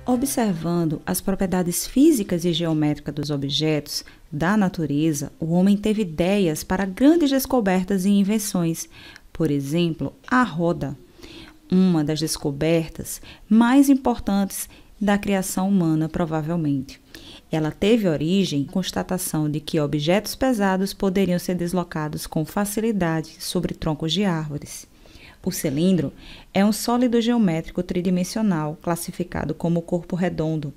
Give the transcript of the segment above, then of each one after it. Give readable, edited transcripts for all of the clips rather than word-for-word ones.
Observando as propriedades físicas e geométricas dos objetos da natureza, o homem teve ideias para grandes descobertas e invenções. Por exemplo, a roda, uma das descobertas mais importantes da criação humana, provavelmente. Ela teve origem na constatação de que objetos pesados poderiam ser deslocados com facilidade sobre troncos de árvores. O cilindro é um sólido geométrico tridimensional classificado como corpo redondo.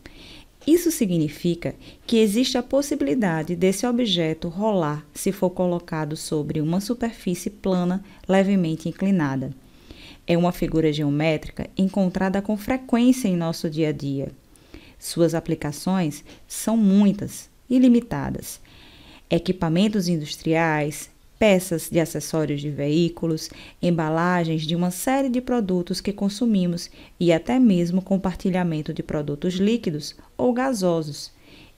Isso significa que existe a possibilidade desse objeto rolar se for colocado sobre uma superfície plana levemente inclinada. É uma figura geométrica encontrada com frequência em nosso dia a dia. Suas aplicações são muitas e limitadas. Equipamentos industriais, peças de acessórios de veículos, embalagens de uma série de produtos que consumimos e até mesmo compartilhamento de produtos líquidos ou gasosos.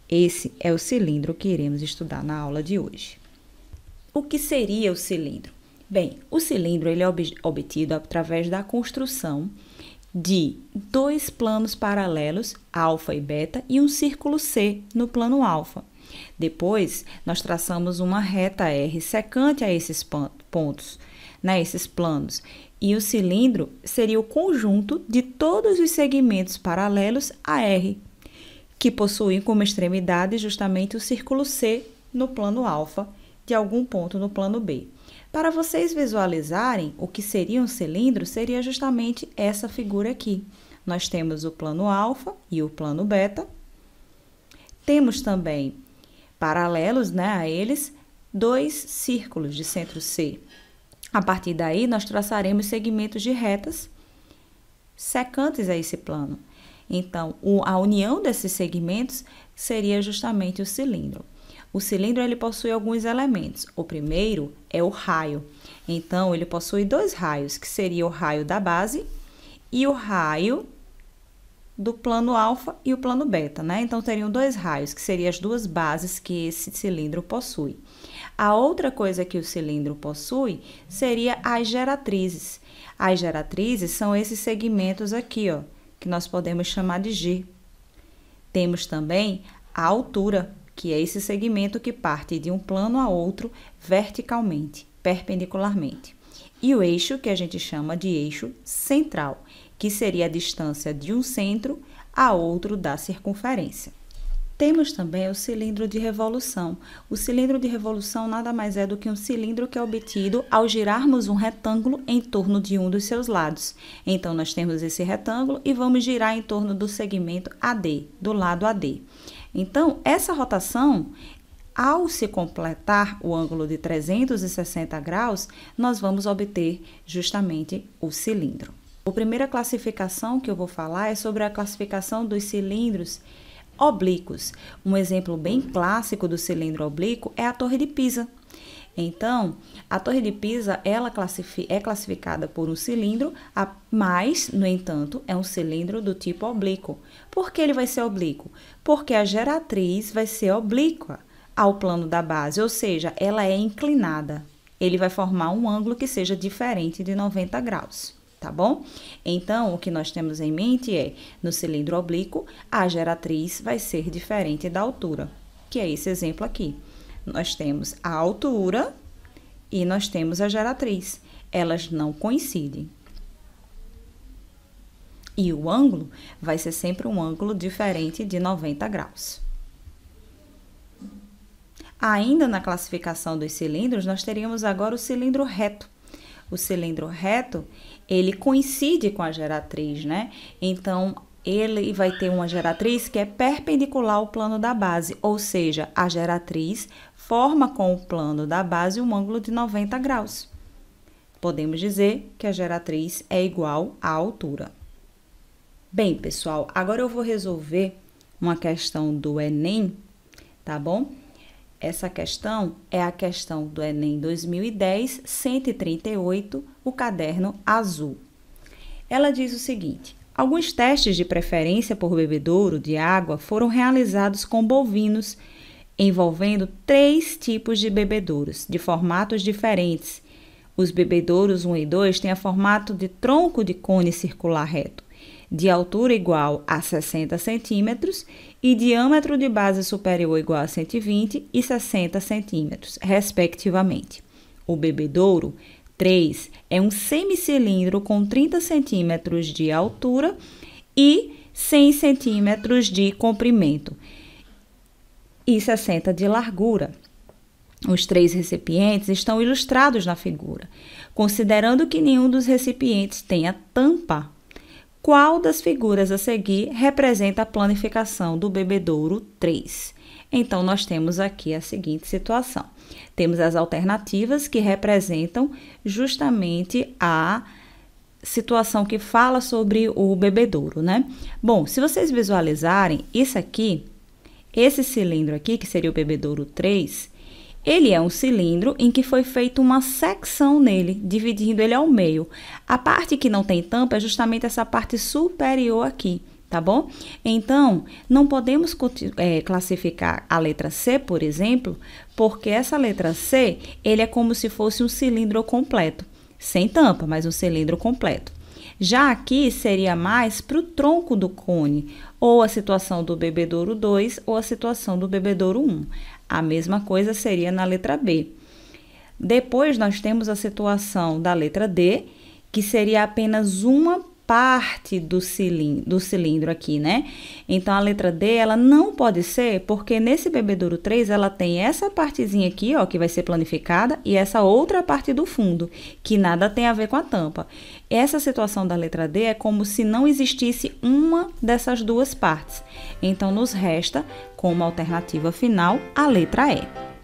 Esse é o cilindro que iremos estudar na aula de hoje. O que seria o cilindro? Bem, o cilindro ele é obtido através da construção de dois planos paralelos, alfa e beta, e um círculo C no plano alfa. Depois, nós traçamos uma reta R secante a esses pontos, esses planos. E o cilindro seria o conjunto de todos os segmentos paralelos a R, que possuem como extremidade justamente o círculo C no plano alfa, de algum ponto no plano B. Para vocês visualizarem o que seria um cilindro, seria justamente essa figura aqui. Nós temos o plano alfa e o plano beta. Temos também paralelos, a eles, dois círculos de centro C. A partir daí, nós traçaremos segmentos de retas secantes a esse plano. Então, a união desses segmentos seria justamente o cilindro. O cilindro ele possui alguns elementos. O primeiro é o raio. Então, ele possui dois raios, que seria o raio da base e o raio do plano alfa e o plano beta, Então, teriam dois raios, que seriam as duas bases que esse cilindro possui. A outra coisa que o cilindro possui seria as geratrizes. As geratrizes são esses segmentos aqui, que nós podemos chamar de G. Temos também a altura, que é esse segmento que parte de um plano a outro verticalmente, perpendicularmente. E o eixo, que a gente chama de eixo central, que seria a distância de um centro a outro da circunferência. Temos também o cilindro de revolução. O cilindro de revolução nada mais é do que um cilindro que é obtido ao girarmos um retângulo em torno de um dos seus lados. Então, nós temos esse retângulo e vamos girar em torno do segmento AD, do lado AD. Então, essa rotação, ao se completar o ângulo de 360 graus, nós vamos obter justamente o cilindro. A primeira classificação que eu vou falar é sobre a classificação dos cilindros oblíquos. Um exemplo bem clássico do cilindro oblíquo é a Torre de Pisa. Então, a Torre de Pisa ela é classificada por um cilindro, mas, no entanto, é um cilindro do tipo oblíquo. Por que ele vai ser oblíquo? Porque a geratriz vai ser oblíqua ao plano da base, ou seja, ela é inclinada. Ele vai formar um ângulo que seja diferente de 90 graus, tá bom? Então, o que nós temos em mente é, no cilindro oblíquo, a geratriz vai ser diferente da altura, que é esse exemplo aqui. Nós temos a altura e nós temos a geratriz. Elas não coincidem. E o ângulo vai ser sempre um ângulo diferente de 90 graus. Ainda na classificação dos cilindros, nós teríamos agora o cilindro reto. O cilindro reto, ele coincide com a geratriz, Então, ele vai ter uma geratriz que é perpendicular ao plano da base, ou seja, a geratriz forma com o plano da base um ângulo de 90 graus. Podemos dizer que a geratriz é igual à altura. Bem, pessoal, agora eu vou resolver uma questão do Enem, tá bom? Essa questão é a questão do Enem 2010, 138, o caderno azul. Ela diz o seguinte: alguns testes de preferência por bebedouro de água foram realizados com bovinos, envolvendo 3 tipos de bebedouros, de formatos diferentes. Os bebedouros 1 e 2 têm a formato de tronco de cone circular reto. de altura igual a 60 centímetros e diâmetro de base superior ou igual a 120 e 60 centímetros, respectivamente. O bebedouro 3 é um semicilindro com 30 centímetros de altura e 100 centímetros de comprimento e 60 de largura. Os 3 recipientes estão ilustrados na figura. Considerando que nenhum dos recipientes tenha tampa, qual das figuras a seguir representa a planificação do bebedouro 3? Então, nós temos aqui a seguinte situação. Temos as alternativas que representam justamente a situação que fala sobre o bebedouro, né? Bom, se vocês visualizarem, isso aqui, esse cilindro aqui, que seria o bebedouro 3, ele é um cilindro em que foi feita uma secção nele, dividindo ele ao meio. A parte que não tem tampa é justamente essa parte superior aqui, tá bom? Então, não podemos classificar a letra C, por exemplo, porque essa letra C, ele é como se fosse um cilindro completo, sem tampa, mas um cilindro completo. Já aqui seria mais para o tronco do cone, ou a situação do bebedouro 2 ou a situação do bebedouro 1. A mesma coisa seria na letra B. Depois nós temos a situação da letra D, que seria apenas uma parte do cilindro aqui, né? Então, a letra D, ela não pode ser, porque nesse bebedouro 3, ela tem essa partezinha aqui, ó, que vai ser planificada, e essa outra parte do fundo, que nada tem a ver com a tampa. Essa situação da letra D é como se não existisse uma dessas duas partes. Então, nos resta, como alternativa final, a letra E.